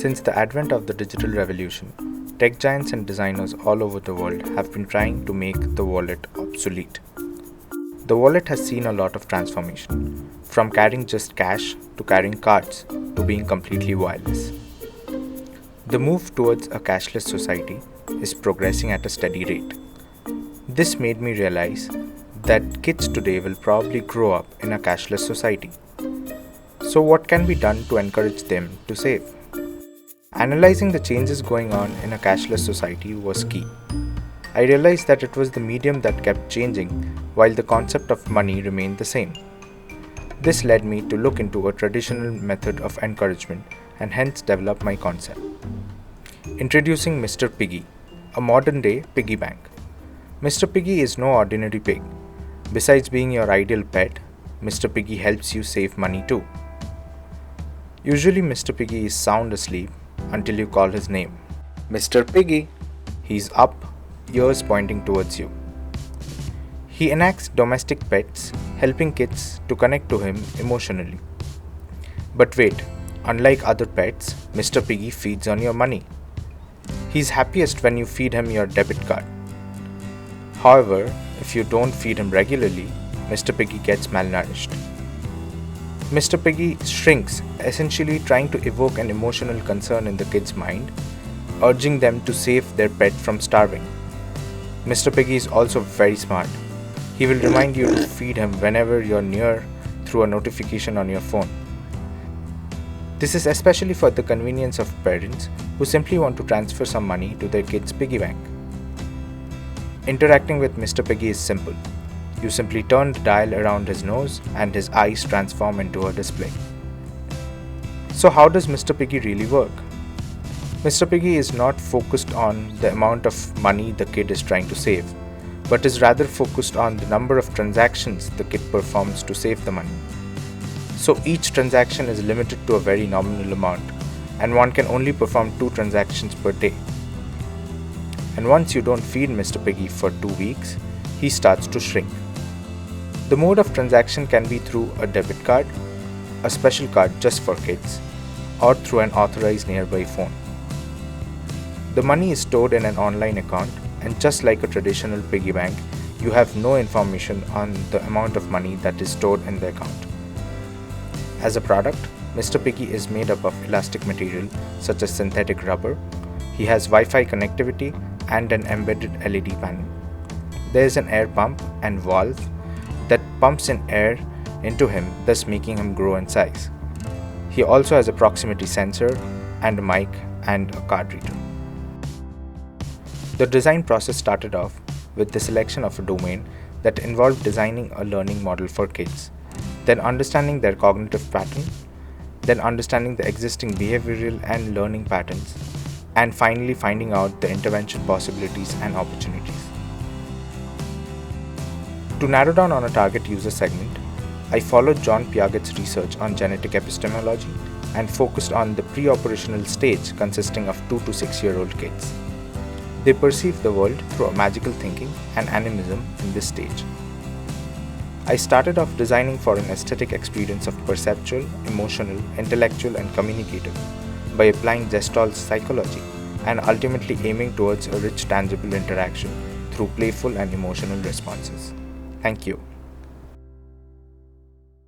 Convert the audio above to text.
Since the advent of the digital revolution, tech giants and designers all over the world have been trying to make the wallet obsolete. The wallet has seen a lot of transformation, from carrying just cash to carrying cards to being completely wireless. The move towards a cashless society is progressing at a steady rate. This made me realize that kids today will probably grow up in a cashless society. So, what can be done to encourage them to save? Analyzing the changes going on in a cashless society was key. I realized that it was the medium that kept changing while the concept of money remained the same. This led me to look into a traditional method of encouragement and hence develop my concept. Introducing Mr Piggy, a modern day piggy bank. Mr Piggy is no ordinary pig. Besides being your ideal pet, Mr Piggy helps you save money too. Usually Mr Piggy is sound asleep until you call his name. Mr Piggy! He's up, ears pointing towards you. He enacts domestic pets, helping kids to connect to him emotionally. But wait, unlike other pets, Mr Piggy feeds on your money. He's happiest when you feed him your debit card. However, if you don't feed him regularly, Mr Piggy gets malnourished. Mr Piggy shrinks, essentially trying to evoke an emotional concern in the kid's mind, urging them to save their pet from starving. Mr Piggy is also very smart. He will remind you to feed him whenever you're near through a notification on your phone. This is especially for the convenience of parents who simply want to transfer some money to their kid's piggy bank. Interacting with Mr Piggy is simple. You simply turn the dial around his nose and his eyes transform into a display. So how does Mr Piggy really work? Mr Piggy is not focused on the amount of money the kid is trying to save, but is rather focused on the number of transactions the kid performs to save the money. So each transaction is limited to a very nominal amount, and one can only perform 2 transactions per day. And once you don't feed Mr Piggy for 2 weeks, he starts to shrink. The mode of transaction can be through a debit card, a special card just for kids, or through an authorized nearby phone. The money is stored in an online account, and just like a traditional piggy bank, you have no information on the amount of money that is stored in the account. As a product, Mr Piggy is made up of elastic material such as synthetic rubber. He has Wi-Fi connectivity and an embedded LED panel. There is an air pump and valve that pumps in air into him, thus making him grow in size. He also has a proximity sensor and a mic and a card reader. The design process started off with the selection of a domain that involved designing a learning model for kids, then understanding their cognitive pattern, then understanding the existing behavioral and learning patterns, and finally finding out the intervention possibilities and opportunities. To narrow down on a target user segment, I followed John Piaget's research on genetic epistemology and focused on the pre-operational stage consisting of 2 to 6-year-old kids. They perceive the world through a magical thinking and animism in this stage. I started off designing for an aesthetic experience of perceptual, emotional, intellectual, and communicative by applying Gestalt psychology and ultimately aiming towards a rich, tangible interaction through playful and emotional responses. Thank you.